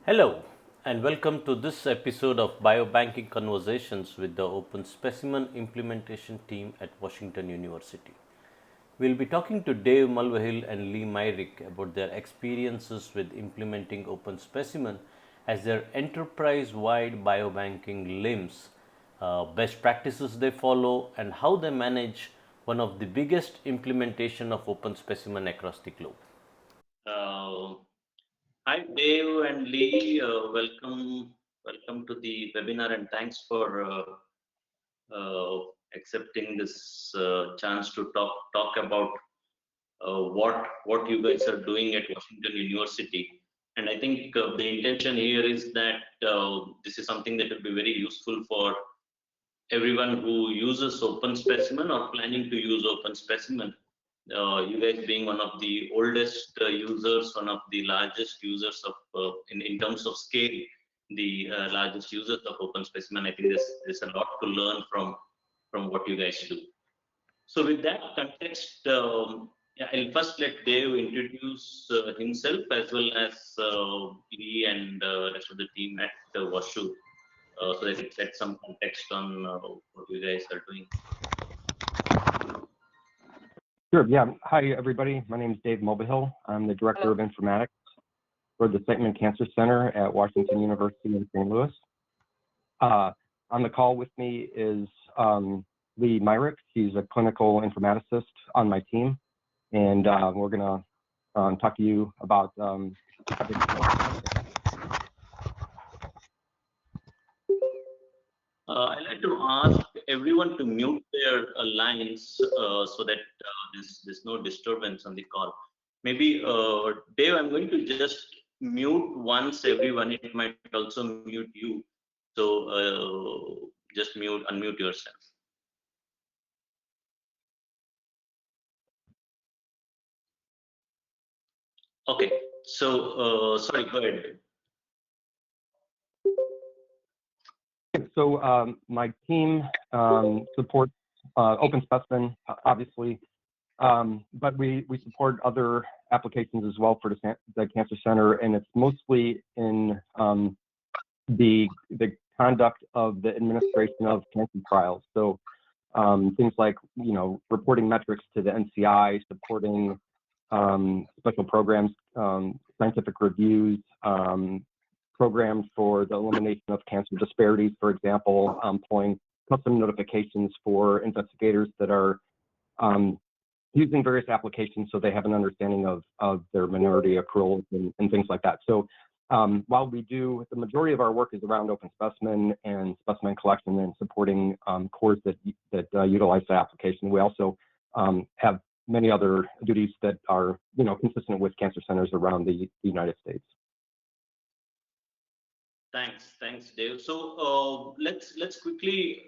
Hello, and welcome to this episode of Biobanking Conversations with the OpenSpecimen implementation team at Washington University. We'll be talking to Dave Mulvihill and Lee Myrick about their experiences with implementing OpenSpecimen as their enterprise-wide biobanking LIMS, best practices they follow, and how they manage one of the biggest implementation of OpenSpecimen across the globe. Uh, Hi, Dave and Lee. Welcome to the webinar, and thanks for uh, accepting this chance to talk about what you guys are doing at Washington University. And I think the intention here is that this is something that will be very useful for everyone who uses OpenSpecimen or planning to use OpenSpecimen. You guys being one of the oldest users, one of the largest users of, in terms of scale, the largest users of OpenSpecimen. I think there's a lot to learn from what you guys do. So with that context, yeah, I'll first let Dave introduce himself as well as Lee and rest of the team at WashU, so that it sets some context on what you guys are doing. Sure. Yeah. Hi, everybody. My name is Dave Mulvihill. I'm the Director of Informatics for the Siteman Cancer Center at Washington University in St. Louis. On the call with me is Lee Myrick. He's a clinical informaticist on my team, and we're going to talk to you about I'd like to ask everyone to mute their lines so that there's no disturbance on the call. Maybe, Dave, I'm going to just mute once everyone. It might also mute you. So just unmute yourself. Okay. So, sorry, go ahead. So my team supports OpenSpecimen, obviously, but we support other applications as well for the Cancer Center, and it's mostly in the conduct of the administration of cancer trials. So things like, reporting metrics to the NCI, supporting special programs, scientific reviews, programs for the elimination of cancer disparities, for example, pulling custom notifications for investigators that are using various applications so they have an understanding of their minority accruals and things like that. So while the majority of our work is around OpenSpecimen and specimen collection and supporting cores that utilize the application, we also have many other duties that are consistent with cancer centers around the United States. Thanks, Dave. So let's quickly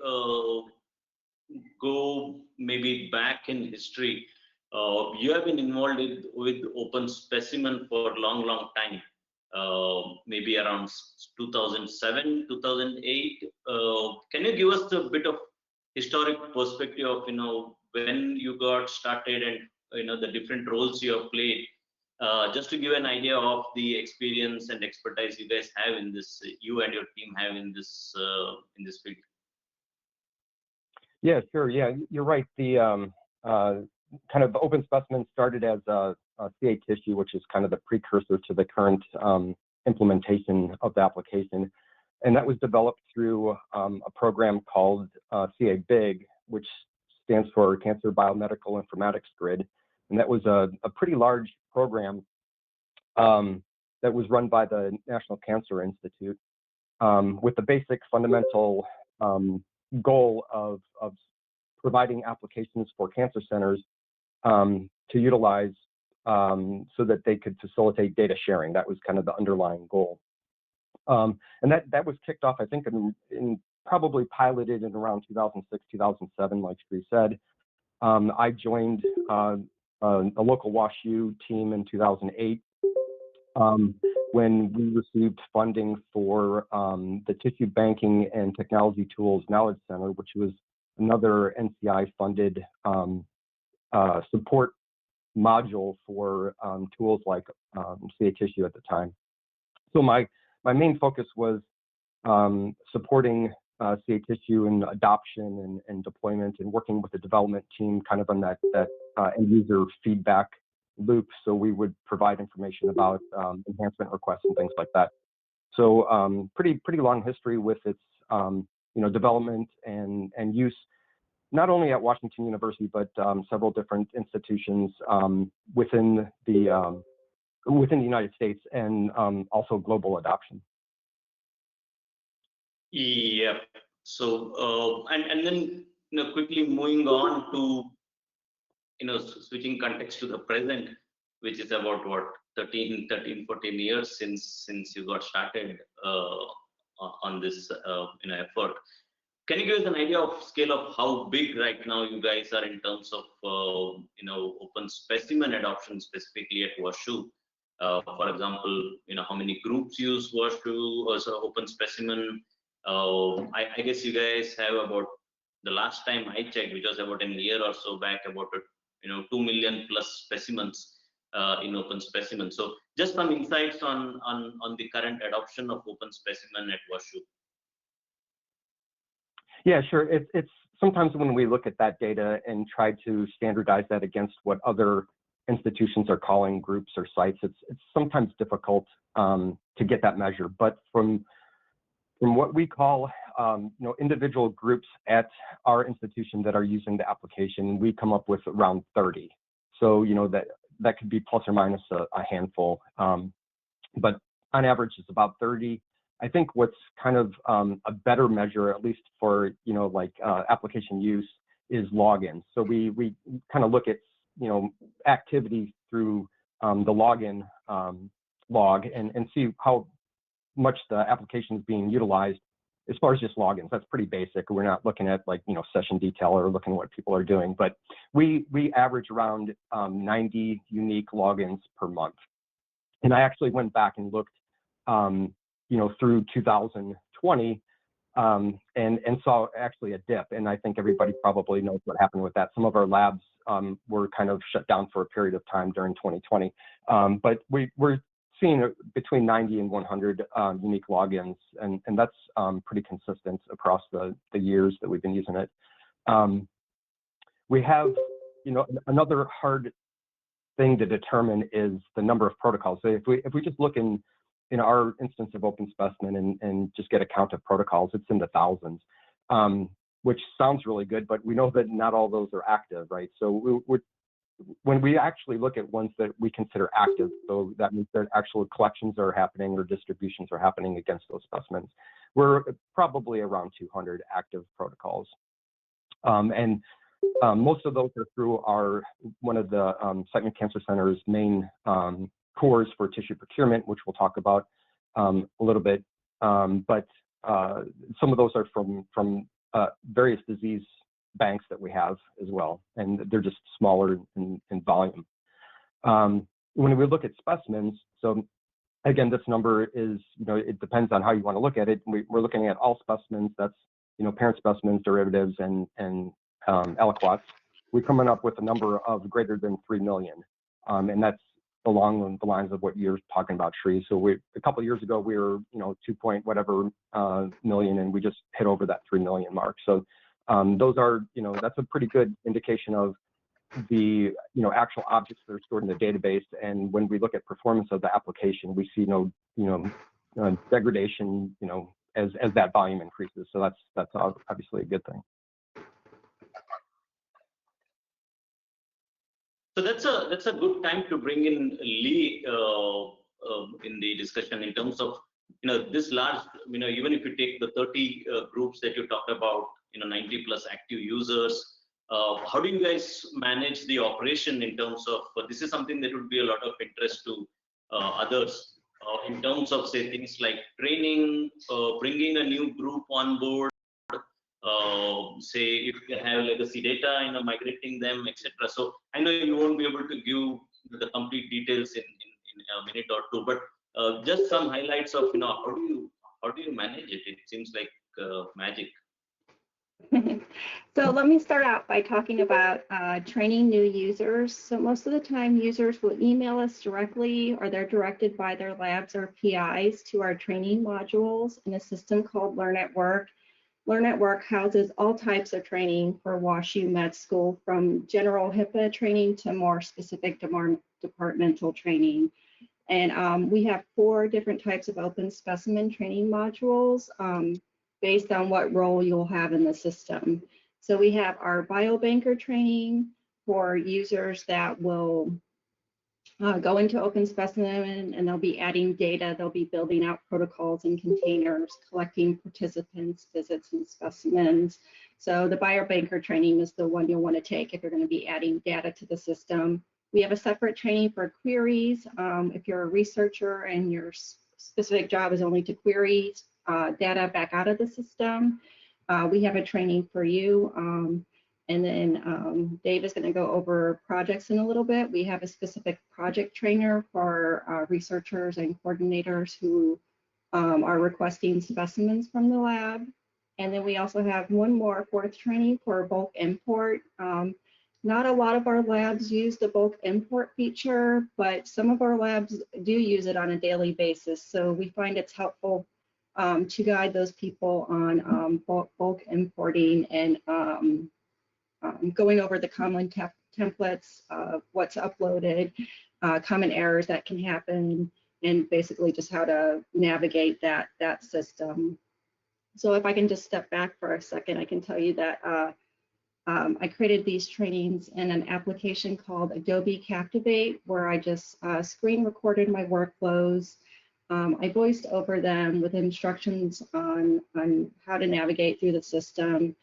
go maybe back in history. You have been involved with OpenSpecimen for a long time, maybe around 2007, 2008. Can you give us a bit of historic perspective of when you got started and the different roles you have played? Just to give an idea of the experience and expertise you guys have in this, you and your team have in this field. Yeah, sure. Yeah, you're right. The kind of OpenSpecimen started as a CA tissue, which is kind of the precursor to the current implementation of the application, and that was developed through a program called CA BIG, which stands for Cancer Biomedical Informatics Grid. And that was a pretty large program that was run by the National Cancer Institute with the basic fundamental goal of providing applications for cancer centers to utilize so that they could facilitate data sharing. That was kind of the underlying goal. And that was kicked off, I think, in probably piloted in around 2006, 2007, like Sri said. I joined a local WashU team in 2008 when we received funding for the Tissue Banking and Technology Tools Knowledge Center, which was another NCI-funded support module for tools like CA Tissue at the time. So my my main focus was supporting CA tissue and adoption and deployment, and working with the development team kind of on that end user feedback loop. So we would provide information about enhancement requests and things like that. So pretty long history with its development and use, not only at Washington University, but several different institutions within the United States, and also global adoption. Yeah. So and then quickly moving on to switching context to the present, which is about what 13, 14 years since you got started on this effort. Can you give us an idea of scale of how big right now you guys are in terms of OpenSpecimen adoption, specifically at WashU? For example, how many groups use WashU or OpenSpecimen? I guess you guys have about, the last time I checked, which was about a year or so back, about 2 million plus specimens in OpenSpecimen. So just some insights on the current adoption of OpenSpecimen at WashU. Yeah, sure. It's sometimes when we look at that data and try to standardize that against what other institutions are calling groups or sites, it's sometimes difficult to get that measure. But from what we call individual groups at our institution that are using the application, we come up with around 30. So that could be plus or minus a handful, but on average it's about 30. I think what's kind of a better measure, at least for application use, is logins. So we kind of look at activity through the login log and see how much the application is being utilized as far as just logins. That's pretty basic. We're not looking at session detail or looking at what people are doing, but we average around 90 unique logins per month. And I actually went back and looked through 2020 and saw actually a dip. And I think everybody probably knows what happened with that. Some of our labs were kind of shut down for a period of time during 2020. But we're seeing between 90 and 100 unique logins, and that's pretty consistent across the years that we've been using it. We have, another hard thing to determine is the number of protocols. So if we just look in our instance of OpenSpecimen and just get a count of protocols, it's in the thousands, which sounds really good, but we know that not all those are active, right? So when we actually look at ones that we consider active, so that means that actual collections are happening or distributions are happening against those specimens, we're probably around 200 active protocols. And most of those are through one of the Srikanth Cancer Center's main cores for tissue procurement, which we'll talk about a little bit. But some of those are from various disease banks that we have as well, and they're just smaller in volume. When we look at specimens, so again, this number is, it depends on how you want to look at it. We're looking at all specimens. That's, parent specimens, derivatives, and aliquots. We're coming up with a number of greater than 3 million, and that's along the lines of what you're talking about, Sri. So a couple of years ago, we were, 2 point whatever million, and we just hit over that 3 million mark. So those are, that's a pretty good indication of the, actual objects that are stored in the database. And when we look at performance of the application, we see no, degradation, as that volume increases. So that's obviously a good thing. So that's a good time to bring in Lee in the discussion in terms of this large, even if you take the 30 groups that you talked about, 90 plus active users, how do you guys manage the operation in terms of, this is something that would be a lot of interest to others in terms of, say, things like training, bringing a new group on board, say if you have legacy data, migrating them, etc. So I know you won't be able to give the complete details in a minute or two, but just some highlights of how do you manage it? It seems like magic. So let me start out by talking about training new users. So most of the time users will email us directly, or they're directed by their labs or PIs to our training modules in a system called Learn at Work. Learn at Work houses all types of training for WashU Med School, from general HIPAA training to more specific departmental training. And we have 4 different types of OpenSpecimen training modules based on what role you'll have in the system. So we have our biobanker training for users that will go into OpenSpecimen, and they'll be adding data, they'll be building out protocols and containers, collecting participants, visits, and specimens. So the biobanker training is the one you'll want to take if you're going to be adding data to the system. We have a separate training for queries. If you're a researcher and your specific job is only to query data back out of the system, we have a training for you. And then Dave is going to go over projects in a little bit. We have a specific project trainer for researchers and coordinators who are requesting specimens from the lab. And then we also have one more 4th training for bulk import. Not a lot of our labs use the bulk import feature, but some of our labs do use it on a daily basis. So we find it's helpful to guide those people on bulk importing and going over the common templates of what's uploaded, common errors that can happen, and basically just how to navigate that system. So if I can just step back for a second, I can tell you that I created these trainings in an application called Adobe Captivate, where I just screen recorded my workflows. I voiced over them with instructions on how to navigate through the system.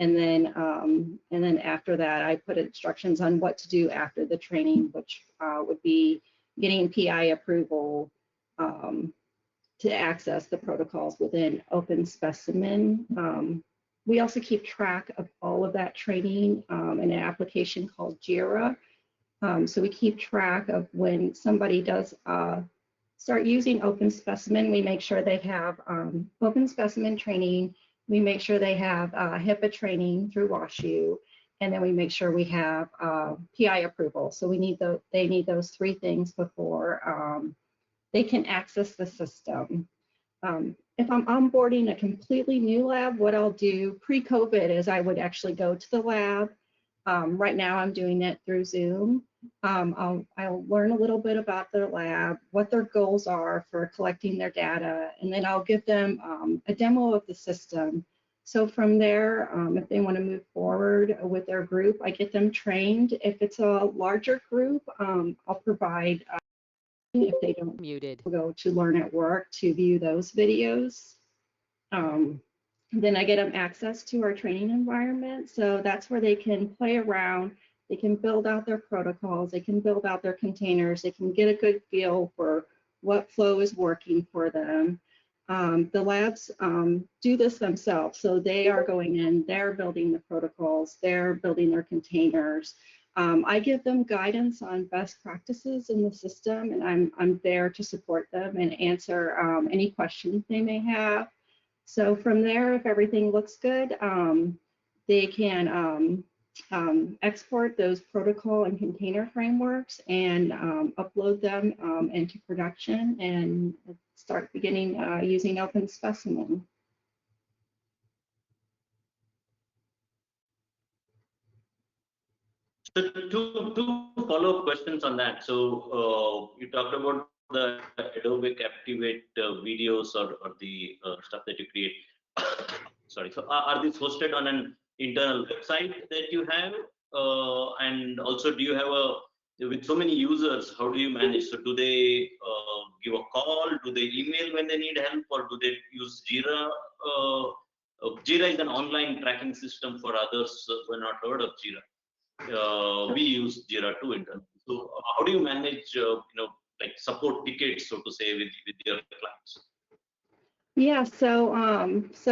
And then after that, I put instructions on what to do after the training, which would be getting PI approval to access the protocols within OpenSpecimen. We also keep track of all of that training in an application called Jira. So we keep track of when somebody does start using OpenSpecimen, we make sure they have OpenSpecimen training. We make sure they have HIPAA training through WashU, and then we make sure we have PI approval. So we need they need those 3 things before they can access the system. If I'm onboarding a completely new lab, what I'll do pre-COVID is I would actually go to the lab. Right now I'm doing it through Zoom. I'll learn a little bit about their lab, what their goals are for collecting their data, and then I'll give them a demo of the system. So from there, if they want to move forward with their group, I get them trained. If it's a larger group, I'll provide, if they don't go to Learn at Work, to view those videos. Then I get them access to our training environment. So that's where they can play around. They can build out their protocols. They can build out their containers. They can get a good feel for what flow is working for them. The labs do this themselves. So they are going in, they're building the protocols, they're building their containers. I give them guidance on best practices in the system, and I'm there to support them and answer any questions they may have. So from there, if everything looks good, they can export those protocol and container frameworks and upload them into production and start beginning using OpenSpecimen. So two follow-up questions on that. So you talked about the Adobe Captivate videos or the stuff that you create. Sorry. So are these hosted on an internal website that you have? And also, do you have with so many users, how do you manage? So do they give a call? Do they email when they need help, or do they use Jira? Jira is an online tracking system for others who have not heard of Jira. We use Jira too internally. So how do you manage, like support tickets, so to say, with your clients? Yeah, so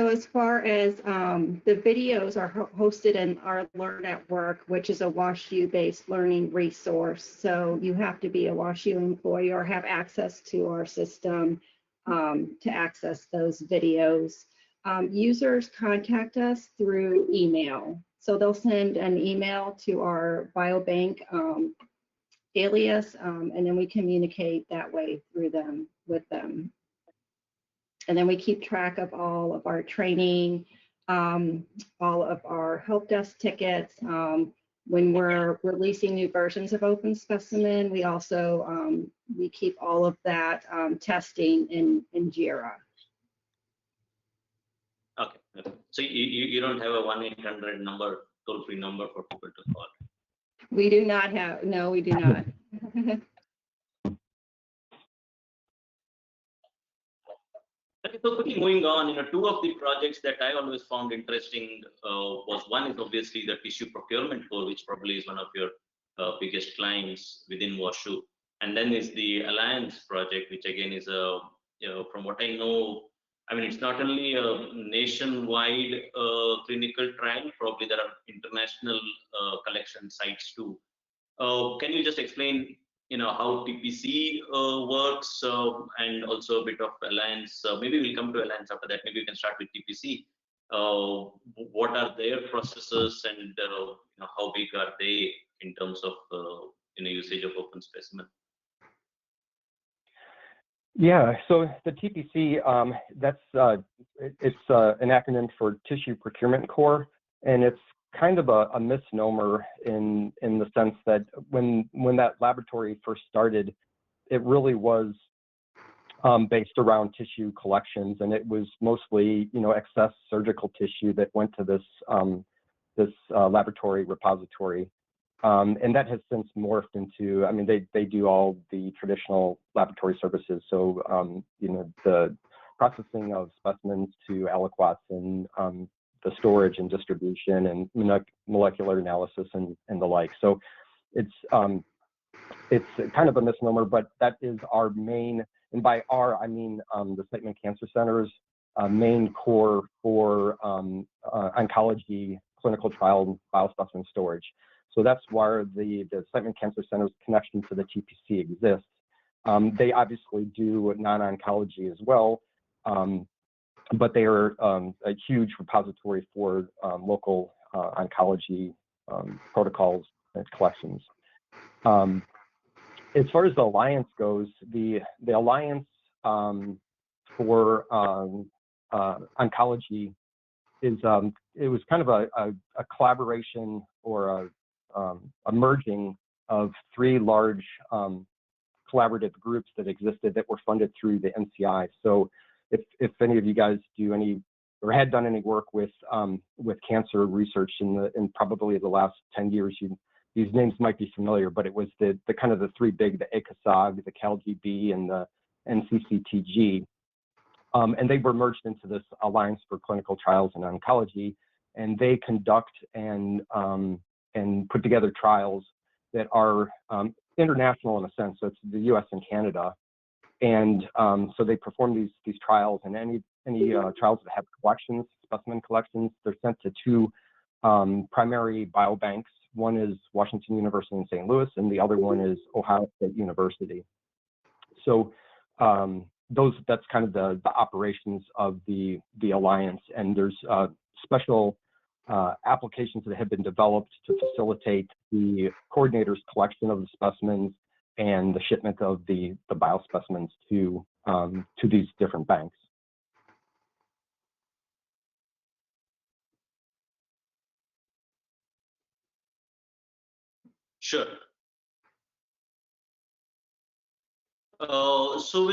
as far as the videos are hosted in our Learn at Work, which is a WashU-based learning resource. So you have to be a WashU employee or have access to our system to access those videos. Users contact us through email. So they'll send an email to our biobank alias, and then we communicate that way through them, with them. And then we keep track of all of our training, all of our help desk tickets. When we're releasing new versions of OpenSpecimen, we also we keep all of that testing in Jira. Okay. So you don't have a 1-800 number, toll-free number for people to call? We do not have, no, we do not. Okay, so quickly moving on, two of the projects that I always found interesting was one is obviously the tissue procurement core, which probably is one of your biggest clients within WashU. And then is the Alliance project, which again is from what I know, I mean, it's not only a nationwide clinical trial, probably there are international collection sites too. Can you just explain, how TPC works, and also a bit of Alliance? Maybe we'll come to Alliance after that. Maybe we can start with TPC. What are their processes, and how big are they in terms of usage of OpenSpecimen? Yeah, so the TPC, it's an acronym for Tissue Procurement Core, and it's kind of a misnomer in the sense that when that laboratory first started, it really was based around tissue collections, and it was mostly excess surgical tissue that went to this laboratory repository. And that has since morphed into, I mean, they do all the traditional laboratory services. So, the processing of specimens to aliquots, and the storage and distribution and molecular analysis and the like. So it's kind of a misnomer, but that is our main, and by our, I mean the Siteman Cancer Center's main core for oncology clinical trial biospecimen storage. So that's why the Siteman Cancer Center's connection to the TPC exists. They obviously do non-oncology as well, but they are a huge repository for local oncology protocols and collections. As far as the Alliance goes, the Alliance for oncology is it was kind of a collaboration or a merging of 3 large collaborative groups that existed that were funded through the NCI. So if any of you guys do any or had done any work with cancer research in probably the last 10 years, these names might be familiar, but it was the kind of the 3 big, the ACOSOG, the CalGB, and the NCCTG. And they were merged into this Alliance for Clinical Trials in Oncology, and they conduct and put together trials that are international in a sense. So it's the U.S. and Canada, and so they perform these trials, and any trials that have collections, specimen collections, they're sent to 2 primary biobanks. One is Washington University in St. Louis, and the other one is Ohio State University. So that's kind of the operations of the Alliance, and there's special applications that have been developed to facilitate the coordinator's collection of the specimens and the shipment of the biospecimens to these different banks. Sure. So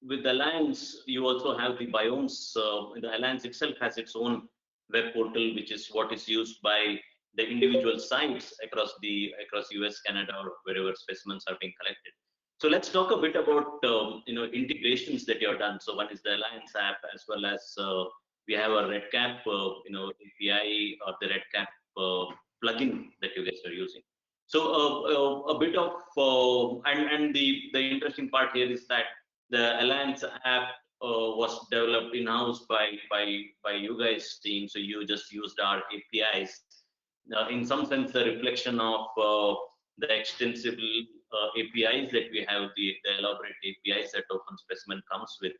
with Alliance, you also have the biomes. The Alliance itself has its own web portal, which is what is used by the individual sites across US, Canada, or wherever specimens are being collected. So let's talk a bit about integrations that you have done. So one is the Alliance app, as well as we have a Redcap API, or the Redcap plugin that you guys are using. So a bit of and the interesting part here is that the Alliance app was developed in-house by you guys team. So you just used our APIs. In some sense, a reflection of the extensible APIs that we have, the elaborate APIs that OpenSpecimen comes with.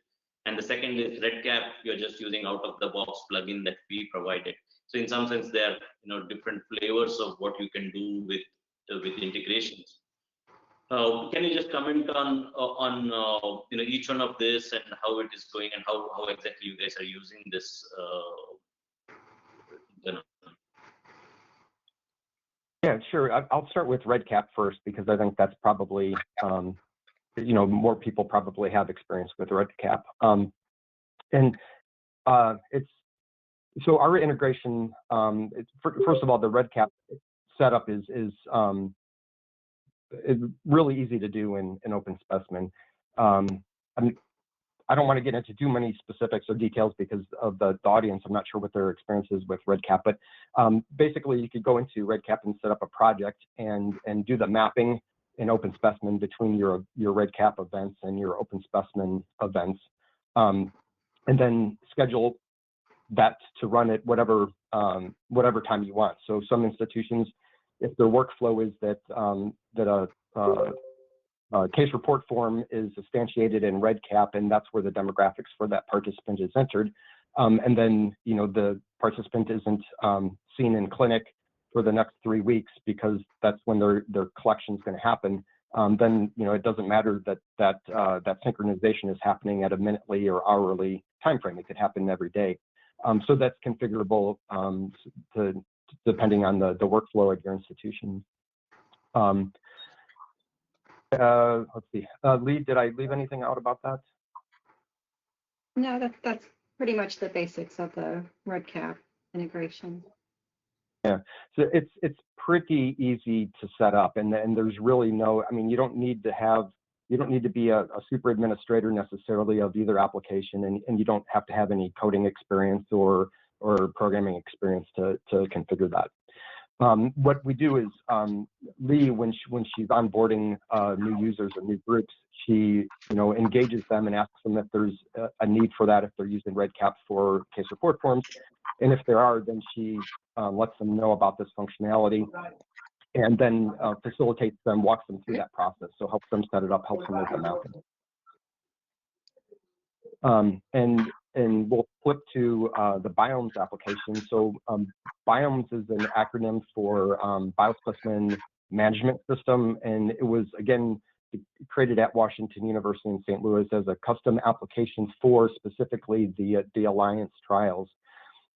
And the second is Redcap. You're just using out-of-the-box plugin that we provided. So in some sense, there are different flavors of what you can do with integrations. Can you just comment on each one of this and how it is going and how exactly you guys are using this? Yeah, sure. I'll start with Redcap first because I think that's probably more people probably have experience with Redcap. And it's so our integration. First of all, the Redcap setup is really easy to do in OpenSpecimen. I don't want to get into too many specifics or details because of the audience. I'm not sure what their experience is with Redcap, but basically you could go into Redcap and set up a project and do the mapping in OpenSpecimen between your Redcap events and your OpenSpecimen events, and then schedule that to run at whatever time you want. So some institutions, if their workflow is that a case report form is instantiated in Redcap, and that's where the demographics for that participant is entered. And then, the participant isn't seen in clinic for the next 3 weeks because that's when their collection is going to happen. Then, it doesn't matter that synchronization is happening at a minutely or hourly time frame. It could happen every day. So that's configurable depending on the workflow at your institution. Let's see. Lee, did I leave anything out about that? No, that's pretty much the basics of the Redcap integration. Yeah, so it's pretty easy to set up, and there's really no. I mean, you don't need to be a super administrator necessarily of either application, and you don't have to have any coding experience or programming experience to configure that. What we do is Lee, when she's onboarding new users or new groups, she engages them and asks them if there's a need for that, if they're using Redcap for case report forms, and if there are, then she lets them know about this functionality, and then facilitates them, walks them through that process, so helps them set it up, helps them with the mapping. And we'll flip to the Biomes application. So Biomes is an acronym for Biospecimen Management System, and it was, again, created at Washington University in St. Louis as a custom application for specifically the Alliance trials.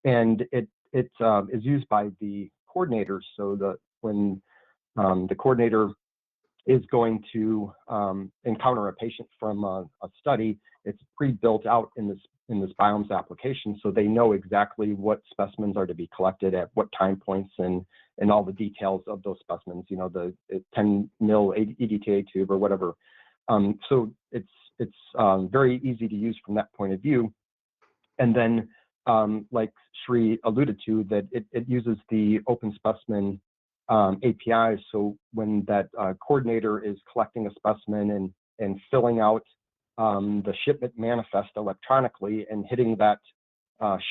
And it is used by the coordinators. So when the coordinator is going to encounter a patient from a study, it's pre-built out in this Biomes application, so they know exactly what specimens are to be collected at what time points and all the details of those specimens. The 10 mil EDTA tube or whatever. So it's very easy to use from that point of view. And then, like Sri alluded to, that it uses the OpenSpecimen API. So when that coordinator is collecting a specimen and filling out the shipment manifest electronically and hitting that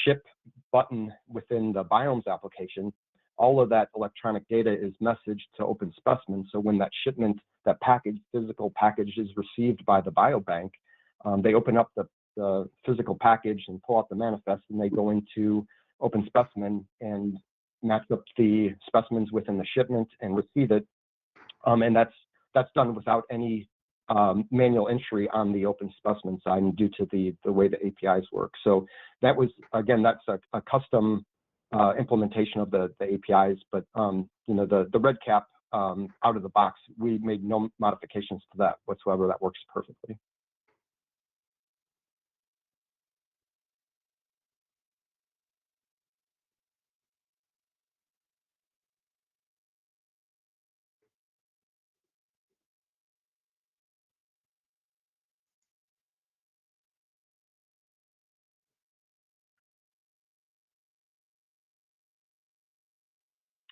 ship button within the Biomes application, all of that electronic data is messaged to OpenSpecimen. So when that shipment, that physical package is received by the biobank, they open up the physical package and pull out the manifest, and they go into OpenSpecimen and match up the specimens within the shipment and receive it. And that's done without any manual entry on the OpenSpecimen side, and due to the way the APIs work. So that was, again, that's a custom implementation of the APIs, but the Redcap out of the box, we made no modifications to that whatsoever. That works perfectly.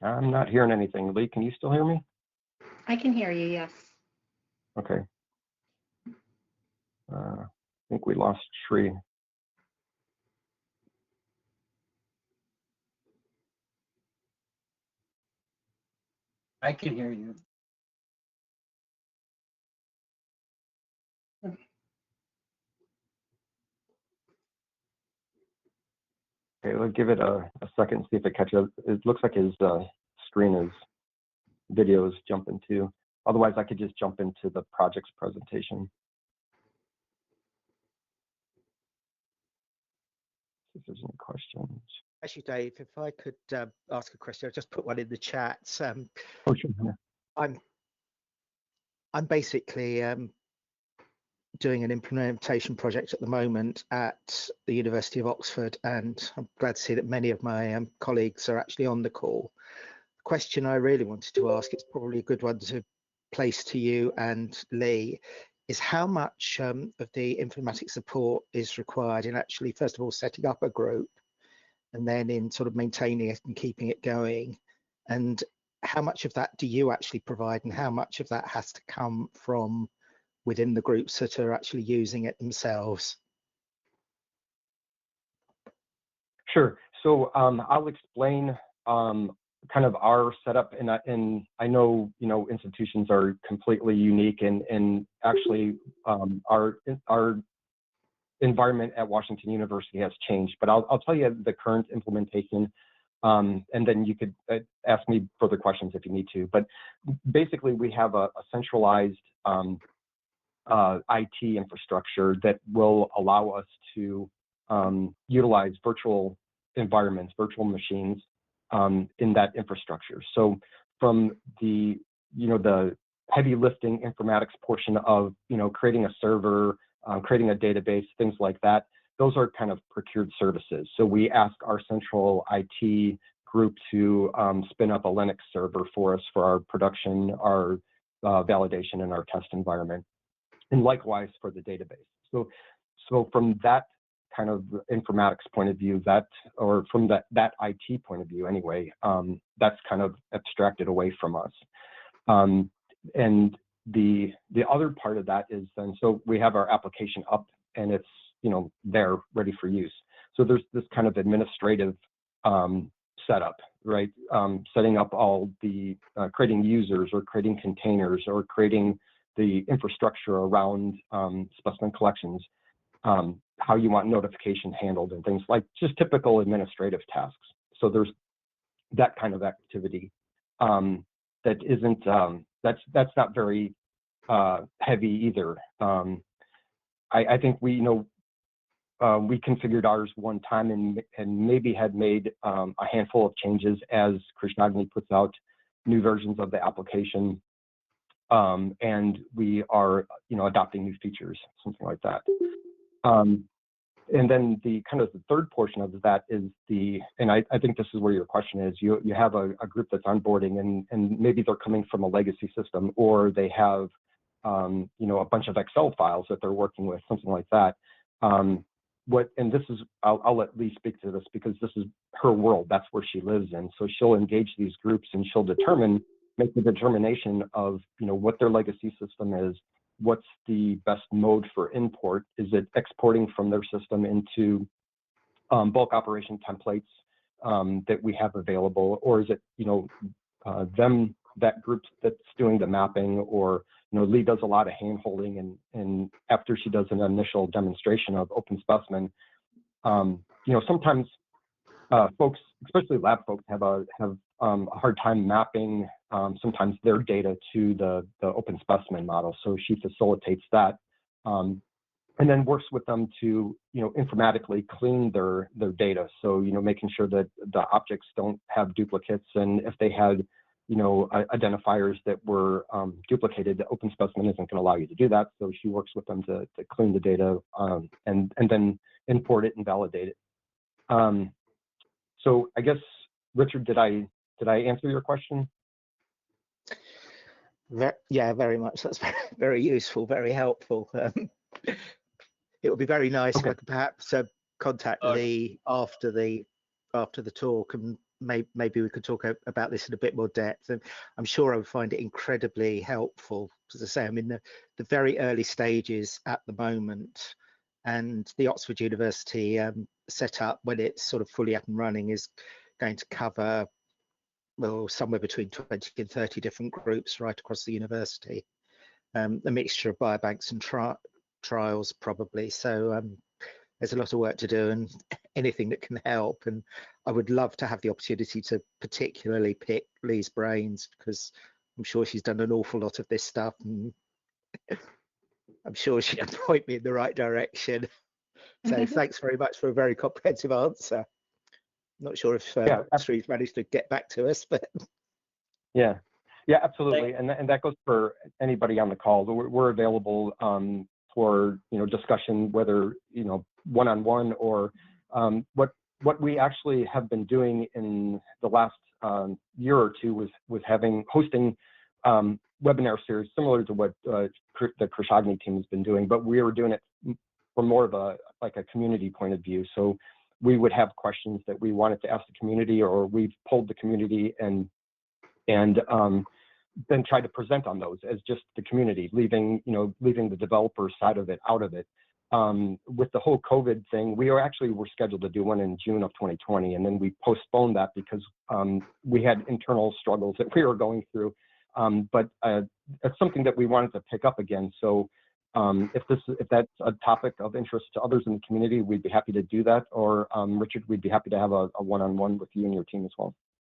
I'm not hearing anything. Lee, can you still hear me? I can hear you, yes. Okay. I think we lost Sri. I can hear you. Okay, we'll give it a second, see if it catches up. It looks like his screen is video is jumping too. Otherwise, I could just jump into the project's presentation. See if there's any questions. Actually, Dave, if I could ask a question, I'll just put one in the chat. Oh, sure. Yeah. I'm basically doing an implementation project at the moment at the University of Oxford, and I'm glad to see that many of my colleagues are actually on the call. The question I really wanted to ask, it's probably a good one to place to you and Lee, is how much of the informatics support is required in actually, first of all, setting up a group, and then in sort of maintaining it and keeping it going, and how much of that do you actually provide, and how much of that has to come from within the groups that are actually using it themselves? Sure. So I'll explain kind of our setup, and I know institutions are completely unique, and actually our environment at Washington University has changed. But I'll tell you the current implementation, and then you could ask me further questions if you need to. But basically, we have a centralized IT infrastructure that will allow us to utilize virtual environments, virtual machines in that infrastructure. So from the heavy lifting informatics portion of creating a server, creating a database, things like that, those are kind of procured services. So we ask our central IT group to spin up a Linux server for us for our production, our validation, and our test environment. And likewise for the database. So from that kind of informatics point of view, or from that IT point of view anyway, that's kind of abstracted away from us. And the other part of that is then, so we have our application up and it's there ready for use. So there's this kind of administrative setup, right? Setting up all the creating users or creating containers or creating the infrastructure around specimen collections, how you want notification handled and things like just typical administrative tasks. So there's that kind of activity that isn't, that's not very heavy either. I think we configured ours one time and maybe had made a handful of changes as Krishnagni puts out new versions of the application. And we are, adopting new features, something like that. And then the kind of the third portion of that is and I think this is where your question is, you have a group that's onboarding and maybe they're coming from a legacy system, or they have, a bunch of Excel files that they're working with, something like that. And this is, I'll let Lee speak to this because this is her world, that's where she lives in. So she'll engage these groups and she'll make the determination of, what their legacy system is, what's the best mode for import. Is it exporting from their system into bulk operation templates that we have available, or is it, that group that's doing the mapping, or, Lee does a lot of hand holding, and after she does an initial demonstration of OpenSpecimen, sometimes folks, especially lab folks, have a hard time mapping sometimes their data to the OpenSpecimen model. So she facilitates that, and then works with them to informatically clean their data. So making sure that the objects don't have duplicates, and if they had identifiers that were duplicated, the OpenSpecimen isn't going to allow you to do that. So she works with them to clean the data and then import it and validate it. So I guess, Richard, did I answer your question? Yeah, very much. That's very useful, very helpful. It would be very nice if I could perhaps contact Lee after the talk, and maybe we could talk about this in a bit more depth. And I'm sure I would find it incredibly helpful. As I say, I'm in the very early stages at the moment, and the Oxford University setup, when it's sort of fully up and running, is going to cover, well, somewhere between 20 and 30 different groups right across the university, a mixture of biobanks and trials probably. So there's a lot of work to do, and anything that can help. And I would love to have the opportunity to particularly pick Lee's brains, because I'm sure she's done an awful lot of this stuff, and I'm sure she'll point me in the right direction. So thanks very much for a very comprehensive answer. Not sure if Sri's managed to get back to us, but yeah, absolutely, and that goes for anybody on the call. We're available for discussion, whether one-on-one or what we actually have been doing in the last year or two was hosting webinar series similar to what the Khrushchevny team has been doing, but we were doing it from more of a community point of view. So we would have questions that we wanted to ask the community, or we've pulled the community and then tried to present on those as just the community, leaving the developer side of it out of it. With the whole COVID thing, we were scheduled to do one in June of 2020, and then we postponed that because we had internal struggles that we were going through. But it's something that we wanted to pick up again. So if that's a topic of interest to others in the community, we'd be happy to do that. Or Richard, we'd be happy to have a one-on-one with you and your team as well.